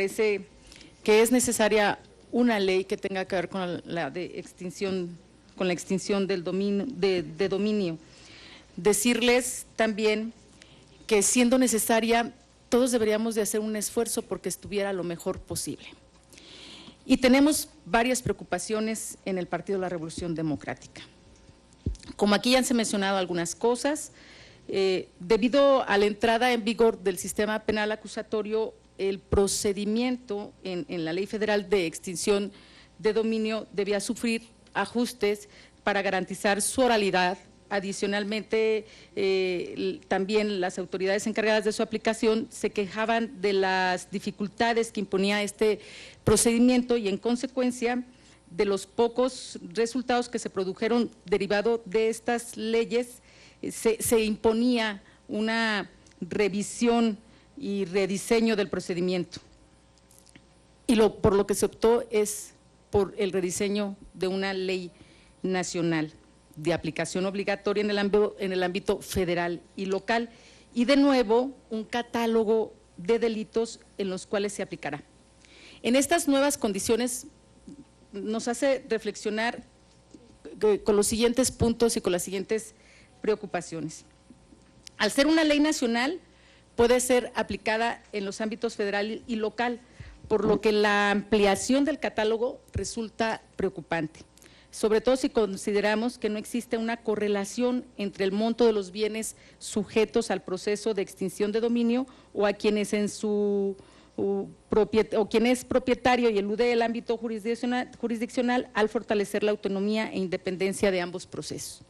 parece que es necesaria una ley que tenga que ver con la extinción del dominio, de dominio. Decirles también que siendo necesaria, todos deberíamos de hacer un esfuerzo porque estuviera lo mejor posible. Y tenemos varias preocupaciones en el Partido de la Revolución Democrática. Como aquí ya se han mencionado algunas cosas, debido a la entrada en vigor del sistema penal acusatorio, el procedimiento en la Ley Federal de Extinción de Dominio debía sufrir ajustes para garantizar su oralidad. Adicionalmente, también las autoridades encargadas de su aplicación se quejaban de las dificultades que imponía este procedimiento y en consecuencia de los pocos resultados que se produjeron derivado de estas leyes, se imponía una revisión y rediseño del procedimiento. Y por lo que se optó es por el rediseño de una ley nacional de aplicación obligatoria en el ámbito federal y local, y de nuevo un catálogo de delitos en los cuales se aplicará. En estas nuevas condiciones nos hace reflexionar con los siguientes puntos y con las siguientes preocupaciones. Al ser una ley nacional, puede ser aplicada en los ámbitos federal y local, por lo que la ampliación del catálogo resulta preocupante, sobre todo si consideramos que no existe una correlación entre el monto de los bienes sujetos al proceso de extinción de dominio o a quienes quien es propietario y elude el ámbito jurisdiccional al fortalecer la autonomía e independencia de ambos procesos.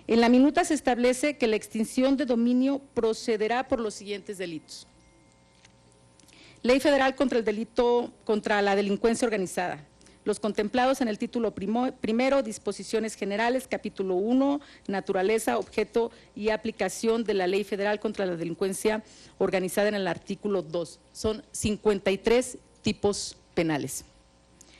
En la minuta se establece que la extinción de dominio procederá por los siguientes delitos. Ley Federal contra la delincuencia organizada. Los contemplados en el título primero, disposiciones generales, capítulo 1, naturaleza, objeto y aplicación de la Ley Federal contra la delincuencia organizada en el artículo 2. Son 53 tipos penales.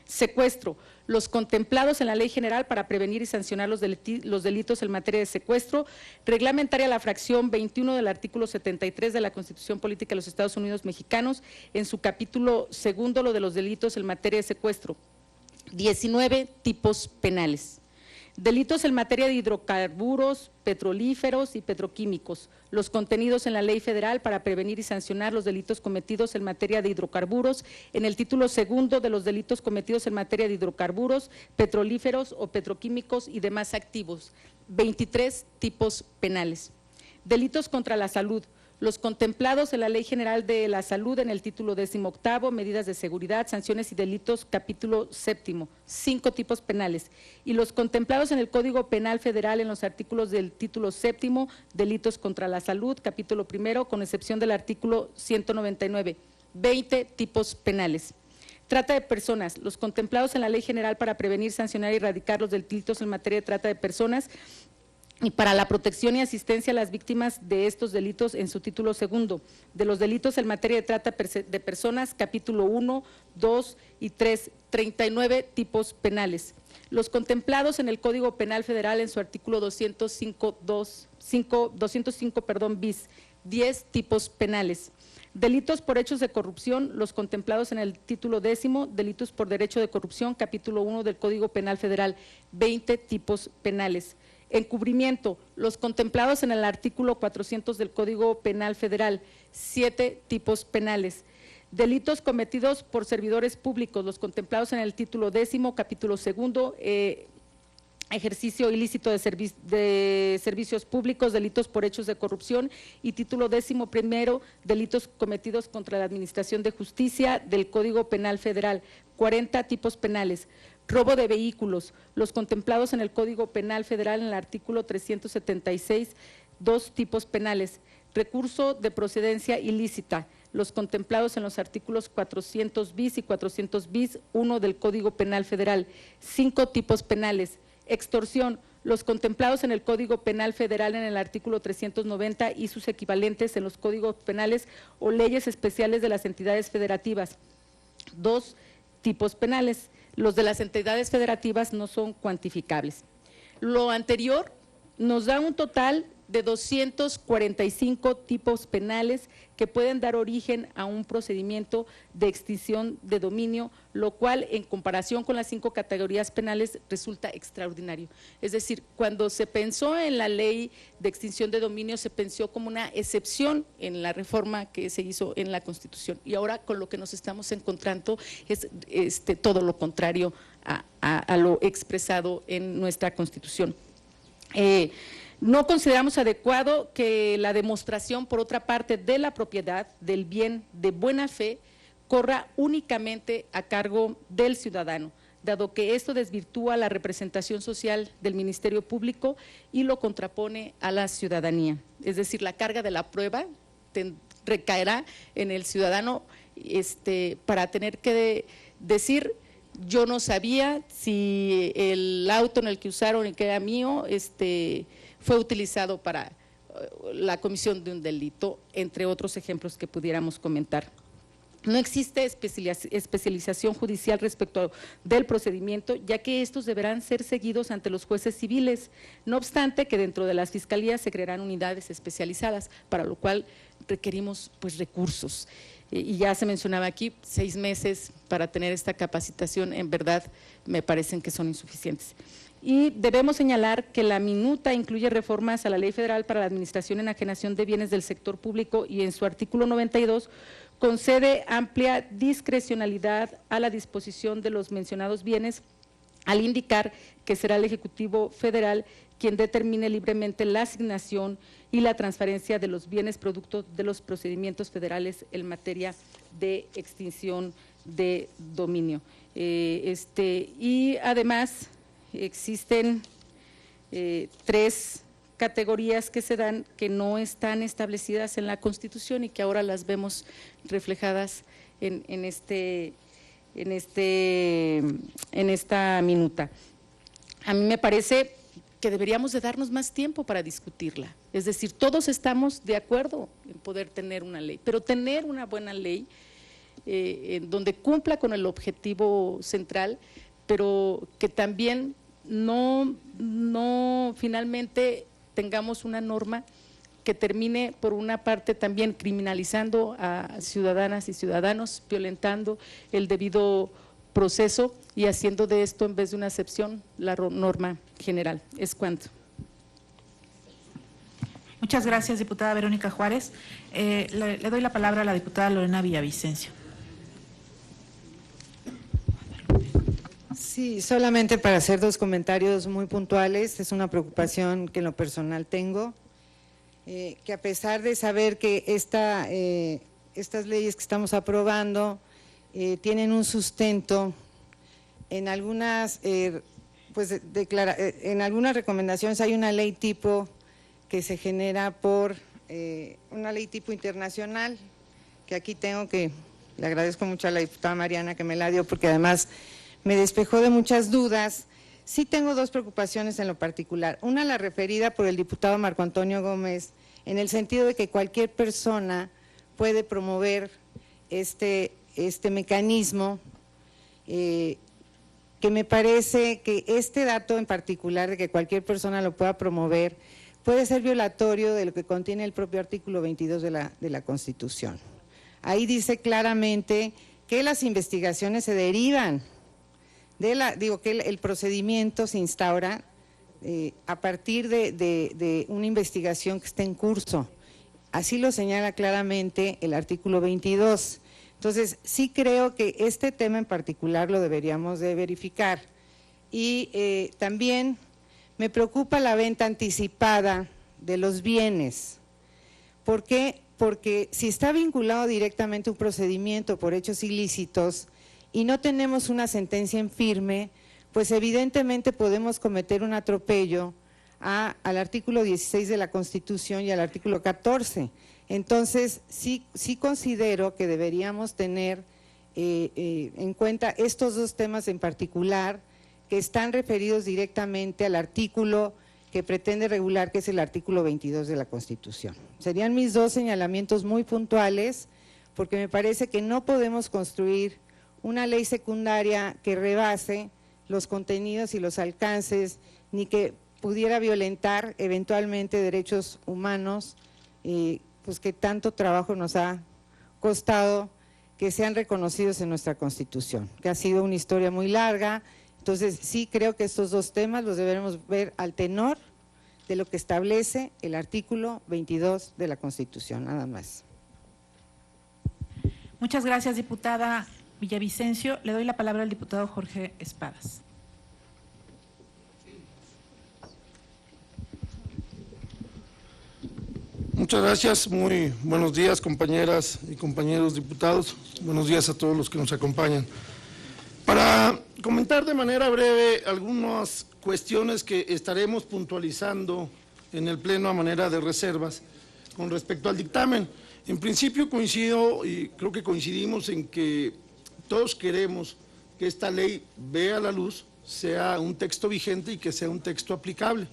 Secuestro. Los contemplados en la Ley General para prevenir y sancionar los delitos en materia de secuestro, reglamentaria la fracción 21 del artículo 73 de la Constitución Política de los Estados Unidos Mexicanos, en su capítulo segundo, lo de los delitos en materia de secuestro. 19 tipos penales. Delitos en materia de hidrocarburos, petrolíferos y petroquímicos. Los contenidos en la Ley Federal para prevenir y sancionar los delitos cometidos en materia de hidrocarburos, en el título segundo de los delitos cometidos en materia de hidrocarburos, petrolíferos o petroquímicos y demás activos. 23 tipos penales. Delitos contra la salud. Los contemplados en la Ley General de la Salud en el título 18, medidas de seguridad, sanciones y delitos, capítulo 7, 5 tipos penales. Y los contemplados en el Código Penal Federal en los artículos del título 7, delitos contra la salud, capítulo 1, con excepción del artículo 199, 20 tipos penales. Trata de personas. Los contemplados en la Ley General para prevenir, sancionar y erradicar los delitos en materia de trata de personas, y para la protección y asistencia a las víctimas de estos delitos en su título segundo, de los delitos en materia de trata de personas, capítulo 1, 2 y 3, 39 tipos penales. Los contemplados en el Código Penal Federal en su artículo 205 bis, 10 tipos penales. Delitos por hechos de corrupción, los contemplados en el título 10, delitos por derecho de corrupción, capítulo 1 del Código Penal Federal, 20 tipos penales. Encubrimiento, los contemplados en el artículo 400 del Código Penal Federal, 7 tipos penales. Delitos cometidos por servidores públicos, los contemplados en el título 10, capítulo 2, ejercicio ilícito de servicios públicos, delitos por hechos de corrupción, y título 11, delitos cometidos contra la administración de justicia del Código Penal Federal, 40 tipos penales. Robo de vehículos, los contemplados en el Código Penal Federal en el artículo 376, 2 tipos penales. Recurso de procedencia ilícita, los contemplados en los artículos 400 bis y 400 bis 1 del Código Penal Federal, 5 tipos penales. Extorsión, los contemplados en el Código Penal Federal en el artículo 390 y sus equivalentes en los códigos penales o leyes especiales de las entidades federativas, 2 tipos penales. Los de las entidades federativas no son cuantificables. Lo anterior nos da un total de 245 tipos penales que pueden dar origen a un procedimiento de extinción de dominio, lo cual en comparación con las 5 categorías penales resulta extraordinario. Es decir, cuando se pensó en la ley de extinción de dominio se pensó como una excepción en la reforma que se hizo en la Constitución, y ahora con lo que nos estamos encontrando es todo lo contrario a lo expresado en nuestra Constitución. No consideramos adecuado que la demostración, por otra parte, de la propiedad del bien de buena fe corra únicamente a cargo del ciudadano, dado que esto desvirtúa la representación social del Ministerio Público y lo contrapone a la ciudadanía. Es decir, la carga de la prueba recaerá en el ciudadano para tener que decir: yo no sabía si el auto en el que usaron y que era mío fue utilizado para la comisión de un delito, entre otros ejemplos que pudiéramos comentar. No existe especialización judicial respecto del procedimiento, ya que estos deberán ser seguidos ante los jueces civiles, no obstante que dentro de las fiscalías se crearán unidades especializadas, para lo cual requerimos pues recursos. Y ya se mencionaba aquí, 6 meses para tener esta capacitación, en verdad me parecen que son insuficientes. Y debemos señalar que la minuta incluye reformas a la Ley Federal para la Administración y Enajenación de Bienes del Sector Público y en su artículo 92 concede amplia discrecionalidad a la disposición de los mencionados bienes, al indicar que será el Ejecutivo Federal quien determine libremente la asignación y la transferencia de los bienes producto de los procedimientos federales en materia de extinción de dominio. Y además existen 3 categorías que se dan que no están establecidas en la Constitución y que ahora las vemos reflejadas en esta minuta. A mí me parece que deberíamos de darnos más tiempo para discutirla. Es decir, todos estamos de acuerdo en poder tener una ley, pero tener una buena ley en donde cumpla con el objetivo central, pero que también no finalmente tengamos una norma que termine por una parte también criminalizando a ciudadanas y ciudadanos, violentando el debido proceso y haciendo de esto, en vez de una excepción, la norma general. Es cuanto. Muchas gracias, diputada Verónica Juárez. Le doy la palabra a la diputada Lorena Villavicencio. Sí, solamente para hacer 2 comentarios muy puntuales. Es una preocupación que en lo personal tengo, que a pesar de saber que estas leyes que estamos aprobando tienen un sustento en algunas, en algunas recomendaciones hay una ley tipo que se genera por una ley tipo internacional, que aquí tengo que, le agradezco mucho a la diputada Mariana que me la dio, porque además me despejó de muchas dudas. Sí tengo 2 preocupaciones en lo particular. Una, la referida por el diputado Marco Antonio Gómez, en el sentido de que cualquier persona puede promover este mecanismo, que me parece que este dato en particular de que cualquier persona lo pueda promover puede ser violatorio de lo que contiene el propio artículo 22 de la Constitución. Ahí dice claramente que las investigaciones se derivan que el procedimiento se instaura a partir de una investigación que está en curso. Así lo señala claramente el artículo 22. Entonces, sí creo que este tema en particular lo deberíamos de verificar. Y también me preocupa la venta anticipada de los bienes. ¿Por qué? Porque si está vinculado directamente a un procedimiento por hechos ilícitos y no tenemos una sentencia en firme, pues evidentemente podemos cometer un atropello al artículo 16 de la Constitución y al artículo 14. Entonces, sí considero que deberíamos tener en cuenta estos 2 temas en particular, que están referidos directamente al artículo que pretende regular, que es el artículo 22 de la Constitución. Serían mis 2 señalamientos muy puntuales, porque me parece que no podemos construir una ley secundaria que rebase los contenidos y los alcances, ni que pudiera violentar eventualmente derechos humanos, pues que tanto trabajo nos ha costado que sean reconocidos en nuestra Constitución, que ha sido una historia muy larga. Entonces sí creo que estos dos temas los deberemos ver al tenor de lo que establece el artículo 22 de la Constitución, nada más. Muchas gracias, diputada Villavicencio. Le doy la palabra al diputado Jorge Espadas. Muchas gracias, muy buenos días, compañeras y compañeros diputados, buenos días a todos los que nos acompañan. Para comentar de manera breve algunas cuestiones que estaremos puntualizando en el Pleno a manera de reservas con respecto al dictamen. En principio coincido y creo que coincidimos en que todos queremos que esta ley vea la luz, sea un texto vigente y que sea un texto aplicable,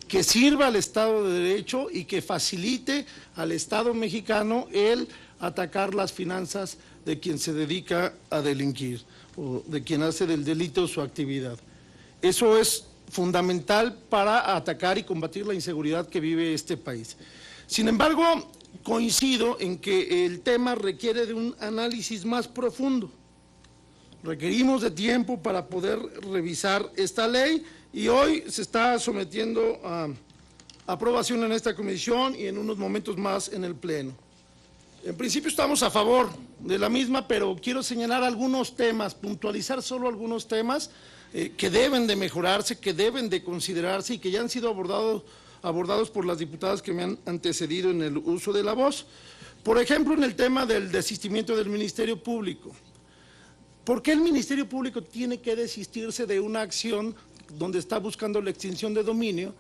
que sirva al Estado de Derecho y que facilite al Estado mexicano el atacar las finanzas de quien se dedica a delinquir o de quien hace del delito su actividad. Eso es fundamental para atacar y combatir la inseguridad que vive este país. Sin embargo, coincido en que el tema requiere de un análisis más profundo. Requerimos de tiempo para poder revisar esta ley y hoy se está sometiendo a aprobación en esta comisión y en unos momentos más en el Pleno. En principio estamos a favor de la misma, pero quiero señalar algunos temas, puntualizar solo algunos temas que deben de mejorarse, que deben de considerarse y que ya han sido abordados por las diputadas que me han antecedido en el uso de la voz. Por ejemplo, en el tema del desistimiento del Ministerio Público. ¿Por qué el Ministerio Público tiene que desistirse de una acción donde está buscando la extinción de dominio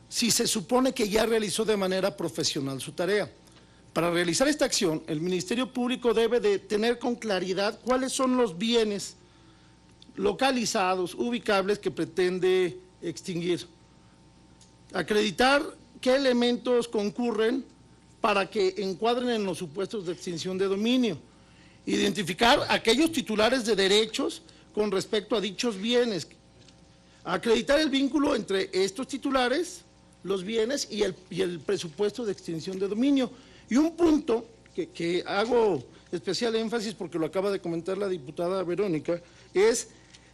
si se supone que ya realizó de manera profesional su tarea? Para realizar esta acción, el Ministerio Público debe de tener con claridad cuáles son los bienes localizados, ubicables que pretende extinguir. Acreditar qué elementos concurren para que encuadren en los supuestos de extinción de dominio. Identificar aquellos titulares de derechos con respecto a dichos bienes. Acreditar el vínculo entre estos titulares, los bienes y el presupuesto de extinción de dominio. Y un punto que hago especial énfasis porque lo acaba de comentar la diputada Verónica, es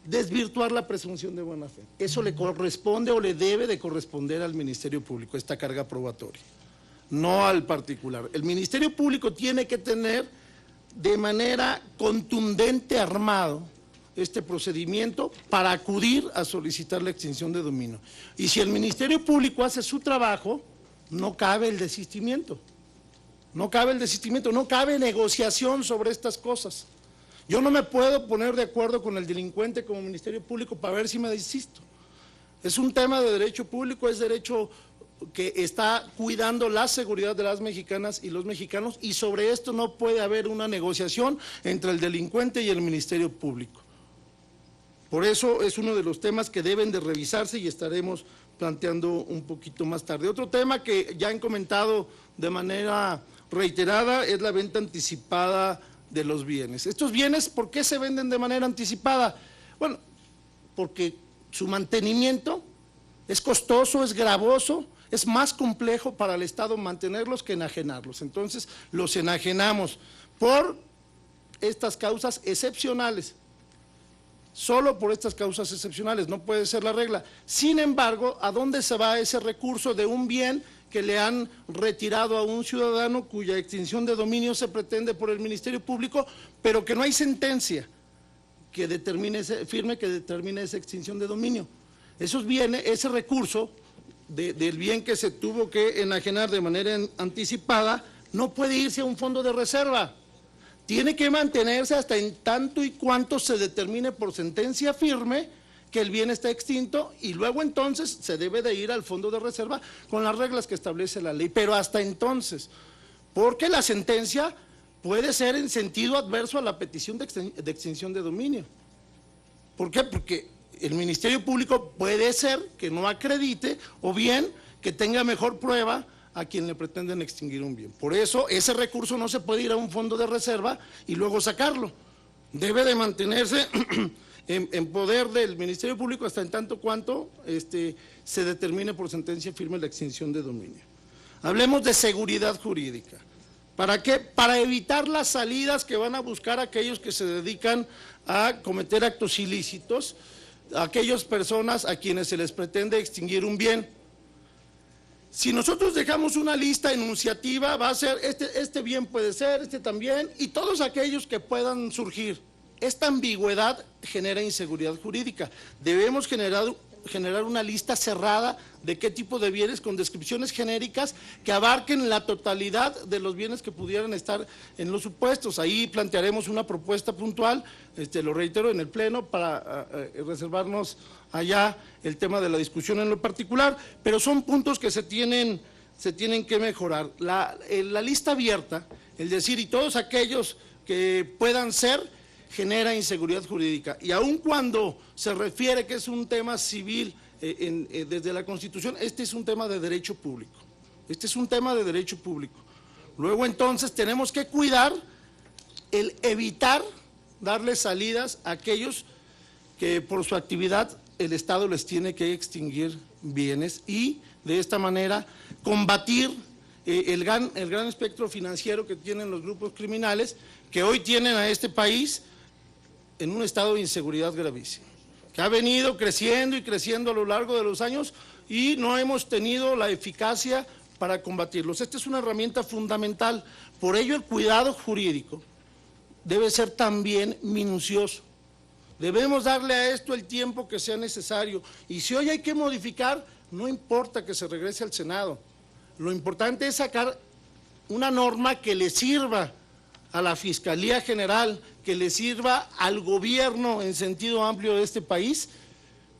desvirtuar la presunción de buena fe. Eso le corresponde o le debe de corresponder al Ministerio Público, esta carga probatoria, no al particular. El Ministerio Público tiene que tener de manera contundente armado este procedimiento para acudir a solicitar la extinción de dominio. Y si el Ministerio Público hace su trabajo, no cabe el desistimiento. No cabe el desistimiento, no cabe negociación sobre estas cosas. Yo no me puedo poner de acuerdo con el delincuente como Ministerio Público para ver si me desisto. Es un tema de derecho público, es derecho que está cuidando la seguridad de las mexicanas y los mexicanos, y sobre esto no puede haber una negociación entre el delincuente y el Ministerio Público. Por eso es uno de los temas que deben de revisarse y estaremos planteando un poquito más tarde. Otro tema que ya han comentado de manera reiterada es la venta anticipada de los bienes. Estos bienes, ¿por qué se venden de manera anticipada? Bueno, porque su mantenimiento es costoso, es gravoso, es más complejo para el Estado mantenerlos que enajenarlos. Entonces, los enajenamos por estas causas excepcionales. Solo por estas causas excepcionales, no puede ser la regla. Sin embargo, ¿a dónde se va ese recurso de un bien que le han retirado a un ciudadano cuya extinción de dominio se pretende por el Ministerio Público, pero que no hay sentencia que determine firme que determine esa extinción de dominio? Esos bienes, ese recurso del bien que se tuvo que enajenar de manera anticipada, no puede irse a un fondo de reserva. Tiene que mantenerse hasta en tanto y cuanto se determine por sentencia firme que el bien está extinto, y luego entonces se debe de ir al fondo de reserva con las reglas que establece la ley, pero hasta entonces, porque la sentencia puede ser en sentido adverso a la petición de extinción de dominio. ¿Por qué? Porque el Ministerio Público puede ser que no acredite o bien que tenga mejor prueba a quien le pretenden extinguir un bien. Por eso ese recurso no se puede ir a un fondo de reserva y luego sacarlo. Debe de mantenerse en poder del Ministerio Público hasta en tanto cuanto se determine por sentencia firme la extinción de dominio. Hablemos de seguridad jurídica. ¿Para qué? Para evitar las salidas que van a buscar aquellos que se dedican a cometer actos ilícitos, aquellas personas a quienes se les pretende extinguir un bien. Si nosotros dejamos una lista enunciativa, va a ser este bien puede ser, este también, y todos aquellos que puedan surgir. Esta ambigüedad genera inseguridad jurídica. Debemos generar una lista cerrada de qué tipo de bienes con descripciones genéricas que abarquen la totalidad de los bienes que pudieran estar en los supuestos. Ahí plantearemos una propuesta puntual, lo reitero, en el Pleno para reservarnos allá el tema de la discusión en lo particular, pero son puntos que se tienen que mejorar. La lista abierta, el decir y todos aquellos que puedan ser, genera inseguridad jurídica, y aun cuando se refiere que es un tema civil desde la Constitución, este es un tema de derecho público, Luego entonces tenemos que cuidar el evitar darle salidas a aquellos que por su actividad el Estado les tiene que extinguir bienes y de esta manera combatir el gran espectro financiero que tienen los grupos criminales que hoy tienen a este país en un estado de inseguridad gravísimo, que ha venido creciendo y creciendo a lo largo de los años y no hemos tenido la eficacia para combatirlos. Esta es una herramienta fundamental, por ello el cuidado jurídico debe ser también minucioso. Debemos darle a esto el tiempo que sea necesario y si hoy hay que modificar, no importa que se regrese al Senado, lo importante es sacar una norma que le sirva a la Fiscalía General, que le sirva al gobierno en sentido amplio de este país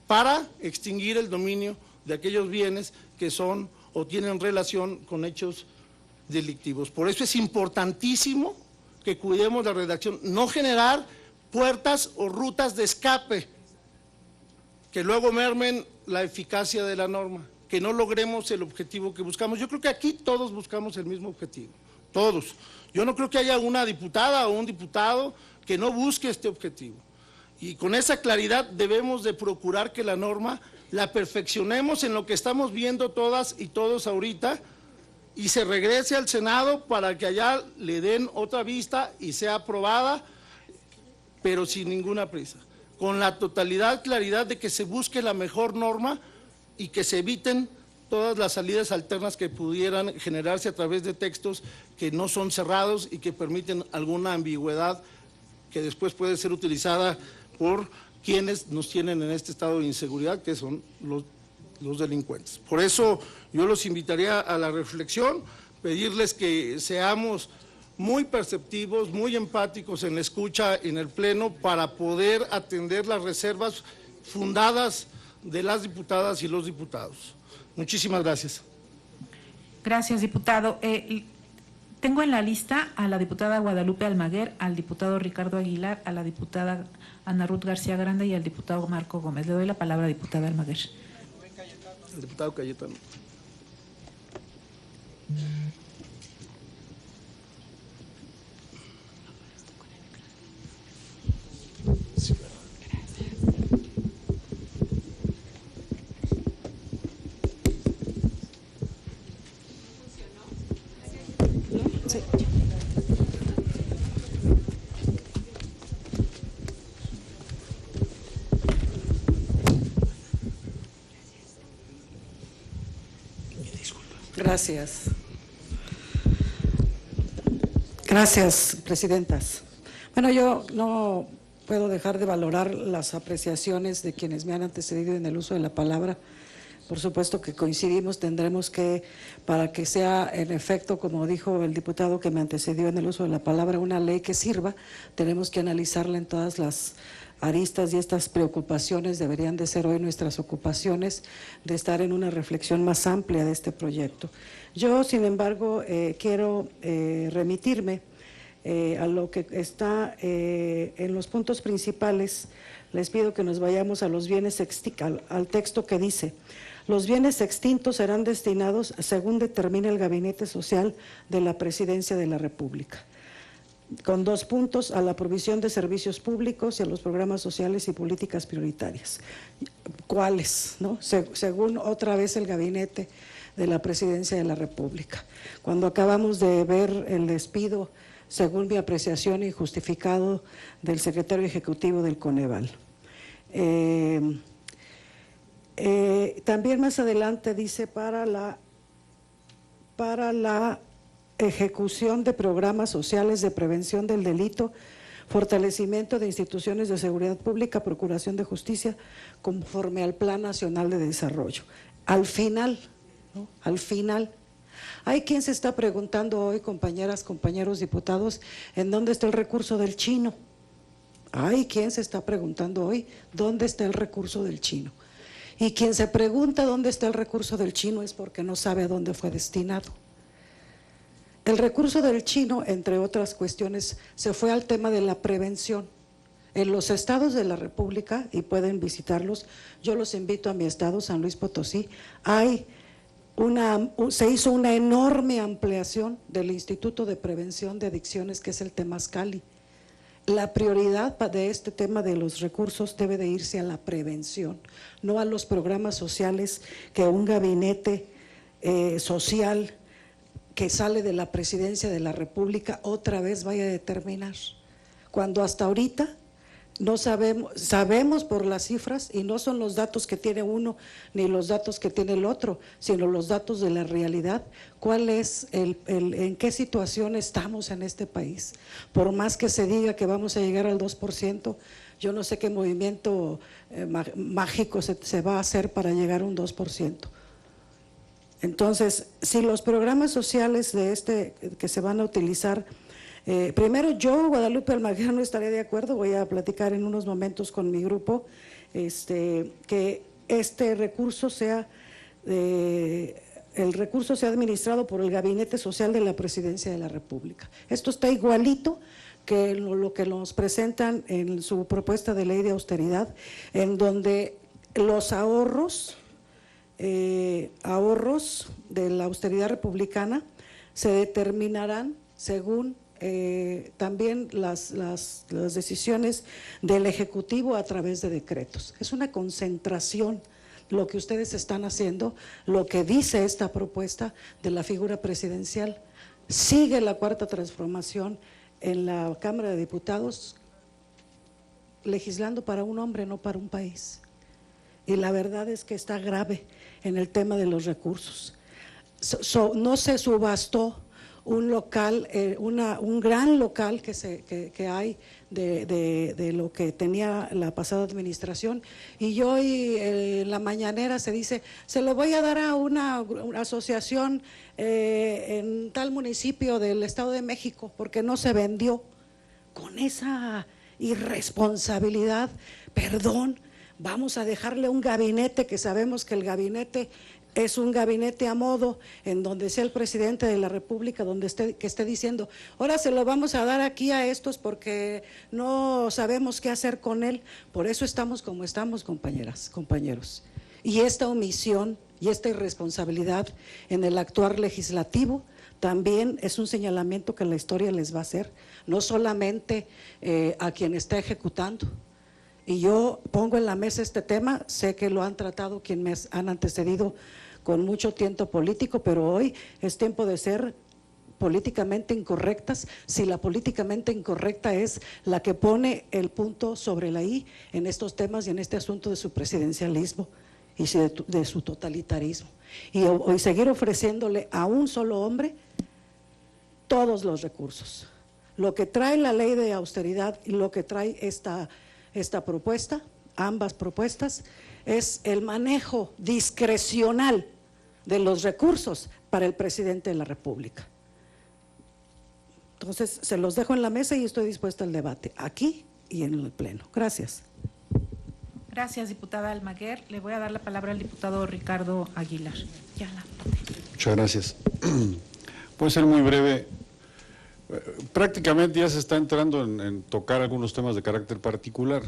para extinguir el dominio de aquellos bienes que son o tienen relación con hechos delictivos. Por eso es importantísimo que cuidemos la redacción, no generar puertas o rutas de escape que luego mermen la eficacia de la norma, que no logremos el objetivo que buscamos. Yo creo que aquí todos buscamos el mismo objetivo, todos. Yo no creo que haya una diputada o un diputado que no busque este objetivo. Y con esa claridad debemos de procurar que la norma la perfeccionemos en lo que estamos viendo todas y todos ahorita y se regrese al Senado para que allá le den otra vista y sea aprobada, pero sin ninguna prisa. Con la totalidad claridad de que se busque la mejor norma y que se eviten todas las salidas alternas que pudieran generarse a través de textos que no son cerrados y que permiten alguna ambigüedad que después puede ser utilizada por quienes nos tienen en este estado de inseguridad, que son los delincuentes. Por eso yo los invitaría a la reflexión, pedirles que seamos muy perceptivos, muy empáticos en la escucha en el Pleno para poder atender las reservas fundadas de las diputadas y los diputados. Muchísimas gracias. Gracias, diputado. Tengo en la lista a la diputada Guadalupe Almaguer, al diputado Ricardo Aguilar, a la diputada Ana Ruth García Granda y al diputado Marco Gómez. Le doy la palabra, diputada Almaguer. El diputado Cayetano. Sí. Gracias. Gracias, presidentas. Bueno, yo no puedo dejar de valorar las apreciaciones de quienes me han antecedido en el uso de la palabra. Por supuesto que coincidimos, tendremos que, para que sea en efecto, como dijo el diputado que me antecedió en el uso de la palabra, una ley que sirva, tenemos que analizarla en todas las aristas y estas preocupaciones deberían de ser hoy nuestras ocupaciones, de estar en una reflexión más amplia de este proyecto. Yo, sin embargo, quiero remitirme a lo que está en los puntos principales. Les pido que nos vayamos a los bienes al texto que dice: los bienes extintos serán destinados según determine el Gabinete Social de la Presidencia de la República. con 2 puntos, a la provisión de servicios públicos y a los programas sociales y políticas prioritarias. ¿Cuáles? ¿No? Según otra vez el gabinete de la Presidencia de la República. Cuando acabamos de ver el despido, según mi apreciación injustificado, del secretario ejecutivo del Coneval. También más adelante dice para la ejecución de programas sociales de prevención del delito, fortalecimiento de instituciones de seguridad pública, procuración de justicia, conforme al Plan Nacional de Desarrollo. Al final, ¿no? Al final, hay quien se está preguntando hoy, compañeras, compañeros diputados, ¿en dónde está el recurso del chino? Hay quien se está preguntando hoy, ¿dónde está el recurso del chino? Y quien se pregunta dónde está el recurso del chino es porque no sabe a dónde fue destinado. El recurso del chino, entre otras cuestiones, se fue al tema de la prevención. En los estados de la República, y pueden visitarlos, yo los invito a mi estado, San Luis Potosí, se hizo una enorme ampliación del Instituto de Prevención de Adicciones, que es el Temazcali. La prioridad de este tema de los recursos debe de irse a la prevención, no a los programas sociales que un gabinete social que sale de la Presidencia de la República otra vez vaya a determinar. Cuando hasta ahorita no sabemos por las cifras, y no son los datos que tiene uno ni los datos que tiene el otro, sino los datos de la realidad, cuál es en qué situación estamos en este país. Por más que se diga que vamos a llegar al 2%, yo no sé qué movimiento mágico se va a hacer para llegar a un 2%. Entonces, si los programas sociales que se van a utilizar, primero yo, Guadalupe Almaguer, no estaré de acuerdo, voy a platicar en unos momentos con mi grupo, que este recurso sea, el recurso sea administrado por el Gabinete Social de la Presidencia de la República. Esto está igualito que lo que nos presentan en su propuesta de ley de austeridad, en donde los ahorros de la austeridad republicana se determinarán según también las decisiones del Ejecutivo a través de decretos. Es una concentración lo que ustedes están haciendo, lo que dice esta propuesta de la figura presidencial. Sigue la Cuarta Transformación en la Cámara de Diputados legislando para un hombre, no para un país. Y la verdad es que está grave en el tema de los recursos. No se subastó un local, un gran local que hay de lo que tenía la pasada administración, y hoy en la mañanera se dice, se lo voy a dar a una asociación en tal municipio del Estado de México porque no se vendió. Con esa irresponsabilidad, perdón, vamos a dejarle un gabinete que sabemos que el gabinete es un gabinete a modo, en donde sea el presidente de la República, que esté diciendo, ahora se lo vamos a dar aquí a estos porque no sabemos qué hacer con él. Por eso estamos como estamos, compañeras, compañeros. Y esta omisión y esta irresponsabilidad en el actuar legislativo también es un señalamiento que la historia les va a hacer, no solamente a quien está ejecutando. Y yo pongo en la mesa este tema, sé que lo han tratado quienes me han antecedido con mucho tiento político, pero hoy es tiempo de ser políticamente incorrectas, si la políticamente incorrecta es la que pone el punto sobre la I en estos temas y en este asunto de su presidencialismo y de su totalitarismo. Y hoy seguir ofreciéndole a un solo hombre todos los recursos. Lo que trae la ley de austeridad y lo que trae esta propuesta, ambas propuestas, es el manejo discrecional de los recursos para el presidente de la República. Entonces, se los dejo en la mesa y estoy dispuesta al debate, aquí y en el Pleno. Gracias. Gracias, diputada Almaguer. Le voy a dar la palabra al diputado Ricardo Aguilar. Muchas gracias. Puede ser muy breve. Prácticamente ya se está entrando en tocar algunos temas de carácter particular.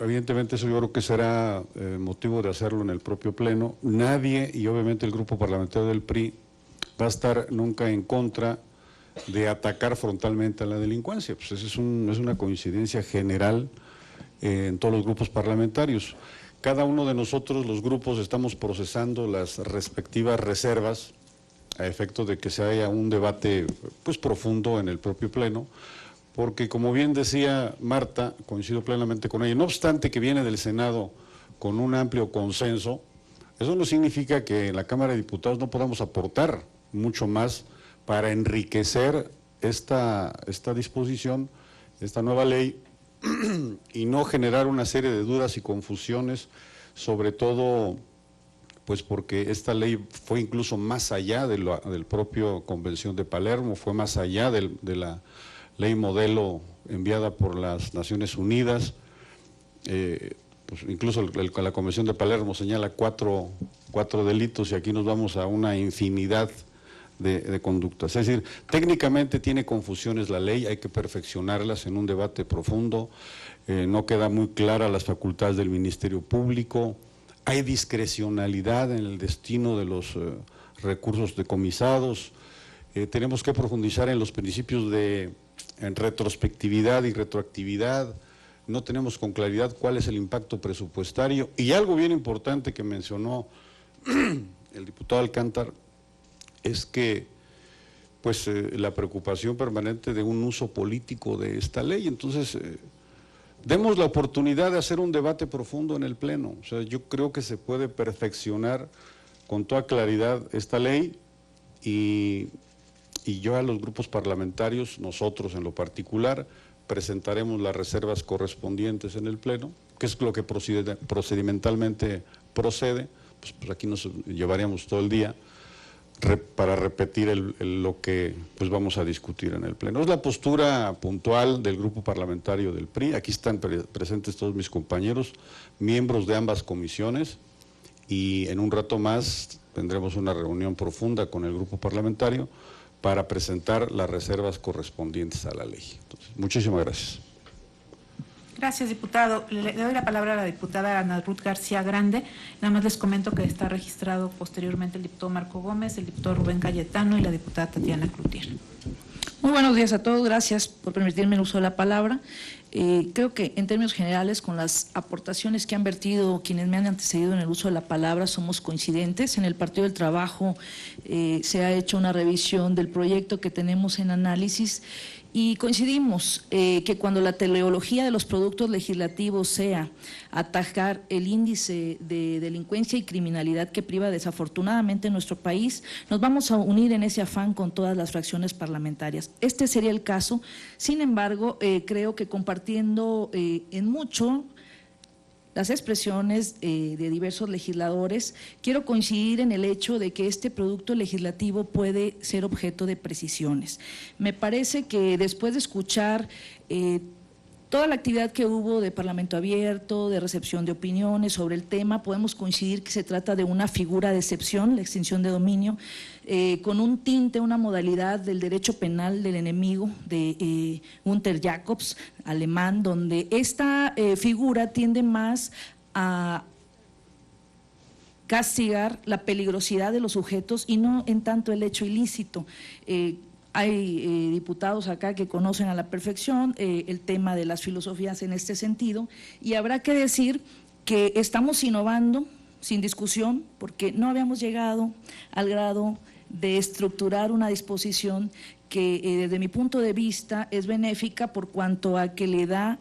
Evidentemente eso yo creo que será motivo de hacerlo en el propio Pleno. Nadie, y obviamente el grupo parlamentario del PRI, va a estar nunca en contra de atacar frontalmente a la delincuencia. Pues esa es una coincidencia general en todos los grupos parlamentarios. Cada uno de nosotros, los grupos, estamos procesando las respectivas reservas a efecto de que se haya un debate pues profundo en el propio Pleno, porque como bien decía Marta, coincido plenamente con ella, no obstante que viene del Senado con un amplio consenso, eso no significa que en la Cámara de Diputados no podamos aportar mucho más para enriquecer esta disposición, esta nueva ley, y no generar una serie de dudas y confusiones, sobre todo pues porque esta ley fue incluso más allá del propio Convención de Palermo, fue más allá de la ley modelo enviada por las Naciones Unidas, pues incluso la Convención de Palermo señala cuatro delitos y aquí nos vamos a una infinidad de conductas. Es decir, técnicamente tiene confusiones la ley, hay que perfeccionarlas en un debate profundo, no queda muy clara las facultades del Ministerio Público, hay discrecionalidad en el destino de los recursos decomisados, tenemos que profundizar en los principios en retrospectividad y retroactividad, no tenemos con claridad cuál es el impacto presupuestario, y algo bien importante que mencionó el diputado Alcántar es que pues la preocupación permanente de un uso político de esta ley. Entonces demos la oportunidad de hacer un debate profundo en el Pleno. O sea, yo creo que se puede perfeccionar con toda claridad esta ley y yo a los grupos parlamentarios, nosotros en lo particular, presentaremos las reservas correspondientes en el Pleno, que es lo que procedimentalmente procede, pues aquí nos llevaríamos todo el día para repetir lo que pues vamos a discutir en el Pleno. Es la postura puntual del grupo parlamentario del PRI, aquí están presentes todos mis compañeros, miembros de ambas comisiones, y en un rato más tendremos una reunión profunda con el grupo parlamentario para presentar las reservas correspondientes a la ley. Entonces, muchísimas gracias. Gracias, diputado. Le doy la palabra a la diputada Ana Ruth García Grande. Nada más les comento que está registrado posteriormente el diputado Marco Gómez, el diputado Rubén Cayetano y la diputada Tatiana Cloutier. Muy buenos días a todos, gracias por permitirme el uso de la palabra. Creo que en términos generales, con las aportaciones que han vertido quienes me han antecedido en el uso de la palabra, somos coincidentes. En el Partido del Trabajo se ha hecho una revisión del proyecto que tenemos en análisis y coincidimos que cuando la teleología de los productos legislativos sea atajar el índice de delincuencia y criminalidad que priva desafortunadamente en nuestro país, nos vamos a unir en ese afán con todas las fracciones parlamentarias. Este sería el caso. Sin embargo, creo que compartiendo en mucho las expresiones de diversos legisladores, quiero coincidir en el hecho de que este producto legislativo puede ser objeto de precisiones. Me parece que después de escuchar toda la actividad que hubo de Parlamento Abierto, de recepción de opiniones sobre el tema, podemos coincidir que se trata de una figura de excepción, la extinción de dominio, con un tinte, una modalidad del derecho penal del enemigo de Gunther Jacobs, alemán, donde esta figura tiende más a castigar la peligrosidad de los sujetos y no en tanto el hecho ilícito. Hay diputados acá que conocen a la perfección el tema de las filosofías en este sentido, y habrá que decir que estamos innovando sin discusión porque no habíamos llegado al grado de estructurar una disposición que desde mi punto de vista es benéfica por cuanto a que le da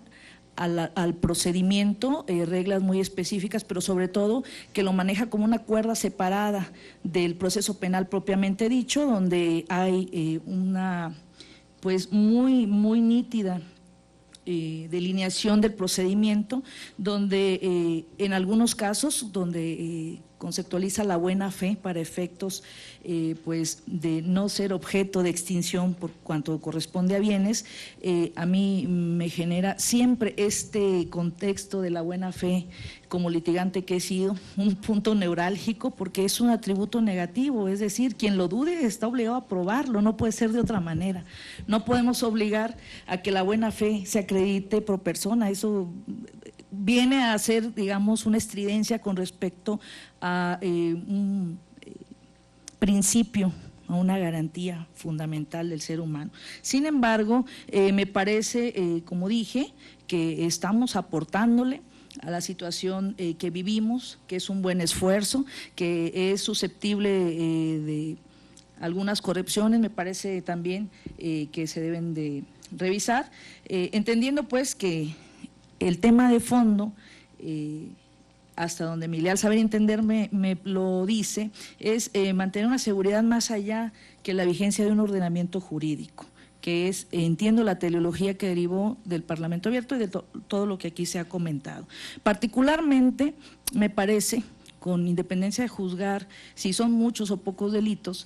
al procedimiento reglas muy específicas, pero sobre todo que lo maneja como una cuerda separada del proceso penal propiamente dicho, donde hay una pues muy nítida delineación del procedimiento, donde en algunos casos donde conceptualiza la buena fe para efectos pues de no ser objeto de extinción por cuanto corresponde a bienes, a mí me genera siempre este contexto de la buena fe como litigante que he sido un punto neurálgico porque es un atributo negativo, es decir, quien lo dude está obligado a probarlo, no puede ser de otra manera. No podemos obligar a que la buena fe se acredite pro persona, eso viene a ser, digamos, una estridencia con respecto a un principio a una garantía fundamental del ser humano. Sin embargo, me parece, como dije, que estamos aportándole a la situación que vivimos, que es un buen esfuerzo, que es susceptible de algunas correcciones, me parece también que se deben de revisar, entendiendo pues que el tema de fondo, hasta donde mi leal saber entenderme me lo dice, es mantener una seguridad más allá que la vigencia de un ordenamiento jurídico, que es, entiendo, la teleología que derivó del Parlamento Abierto y de todo lo que aquí se ha comentado. Particularmente, me parece, con independencia de juzgar si son muchos o pocos delitos,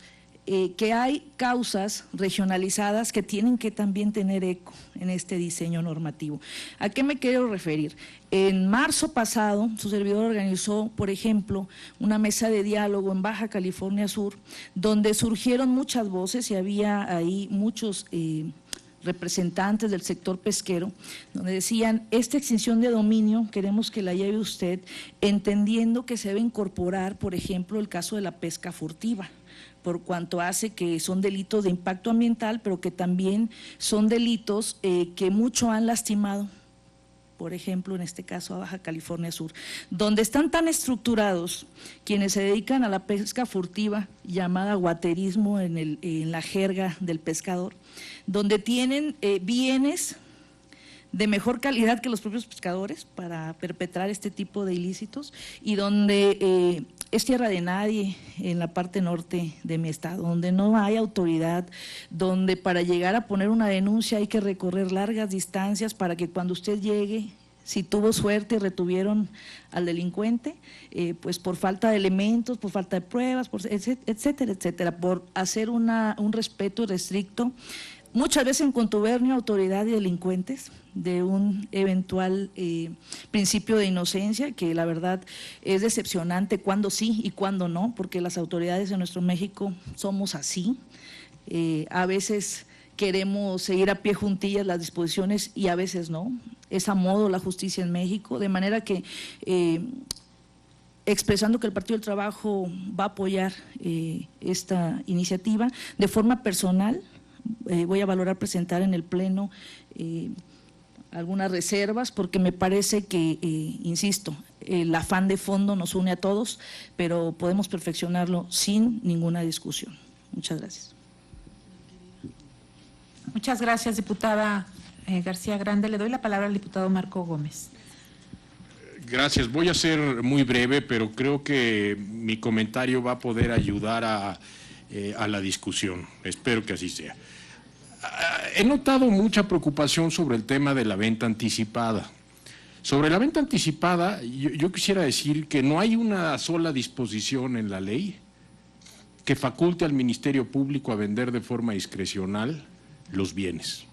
que hay causas regionalizadas que tienen que también tener eco en este diseño normativo. ¿A qué me quiero referir? En marzo pasado, su servidor organizó, por ejemplo, una mesa de diálogo en Baja California Sur, donde surgieron muchas voces y había ahí muchos representantes del sector pesquero, donde decían, esta extinción de dominio queremos que la lleve usted, entendiendo que se debe incorporar, por ejemplo, el caso de la pesca furtiva, por cuanto hace que son delitos de impacto ambiental, pero que también son delitos que mucho han lastimado, por ejemplo, en este caso a Baja California Sur, donde están tan estructurados quienes se dedican a la pesca furtiva, llamada guaterismo en la jerga del pescador, donde tienen bienes de mejor calidad que los propios pescadores para perpetrar este tipo de ilícitos y donde es tierra de nadie en la parte norte de mi estado, donde no hay autoridad, donde para llegar a poner una denuncia hay que recorrer largas distancias para que cuando usted llegue, si tuvo suerte y retuvieron al delincuente, pues por falta de elementos, por falta de pruebas, etcétera, etcétera, por hacer un respeto irrestricto, muchas veces en contubernio autoridad y delincuentes, de un eventual principio de inocencia, que la verdad es decepcionante cuando sí y cuando no, porque las autoridades de nuestro México somos así, a veces queremos seguir a pie juntillas las disposiciones y a veces no, es a modo la justicia en México, de manera que expresando que el Partido del Trabajo va a apoyar esta iniciativa de forma personal. Voy a valorar presentar en el Pleno algunas reservas porque me parece que, insisto, el afán de fondo nos une a todos, pero podemos perfeccionarlo sin ninguna discusión. Muchas gracias. Muchas gracias, diputada García Grande. Le doy la palabra al diputado Marco Gómez. Gracias. Voy a ser muy breve, pero creo que mi comentario va a poder ayudar a la discusión. Espero que así sea. He notado mucha preocupación sobre el tema de la venta anticipada. Sobre la venta anticipada, yo quisiera decir que no hay una sola disposición en la ley que faculte al Ministerio Público a vender de forma discrecional los bienes.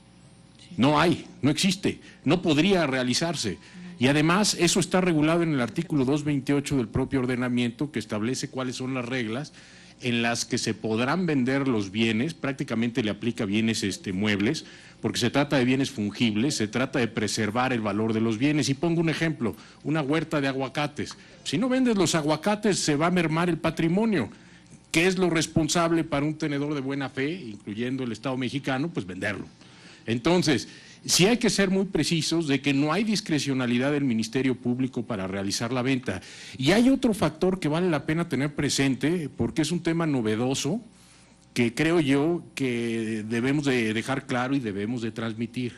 No hay, no existe, no podría realizarse. Y además eso está regulado en el artículo 228 del propio ordenamiento, que establece cuáles son las reglas en las que se podrán vender los bienes. Prácticamente le aplica bienes muebles, porque se trata de bienes fungibles, se trata de preservar el valor de los bienes. Y pongo un ejemplo, una huerta de aguacates. Si no vendes los aguacates, se va a mermar el patrimonio. ¿Qué es lo responsable para un tenedor de buena fe, incluyendo el Estado mexicano? Pues venderlo. Entonces, sí hay que ser muy precisos de que no hay discrecionalidad del Ministerio Público para realizar la venta. Y hay otro factor que vale la pena tener presente, porque es un tema novedoso, que creo yo que debemos de dejar claro y debemos de transmitir.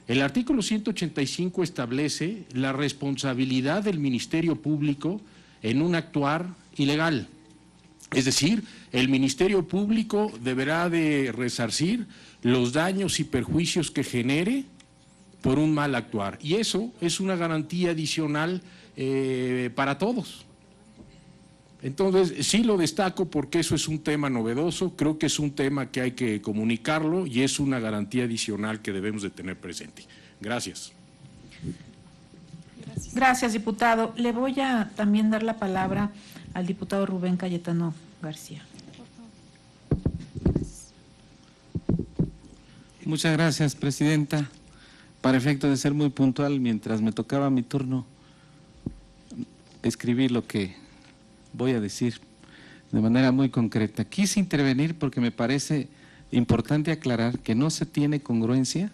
El artículo 185 establece la responsabilidad del Ministerio Público en un actuar ilegal. Es decir, el Ministerio Público deberá de resarcir los daños y perjuicios que genere por un mal actuar. Y eso es una garantía adicional para todos. Entonces, sí lo destaco porque eso es un tema novedoso, creo que es un tema que hay que comunicarlo y es una garantía adicional que debemos de tener presente. Gracias. Gracias, diputado. Le voy a también dar la palabra al diputado Rubén Cayetano García. Muchas gracias, presidenta. Para efecto de ser muy puntual, mientras me tocaba mi turno, escribí lo que voy a decir. de manera muy concreta. Quise intervenir porque me parece importante aclarar que no se tiene congruencia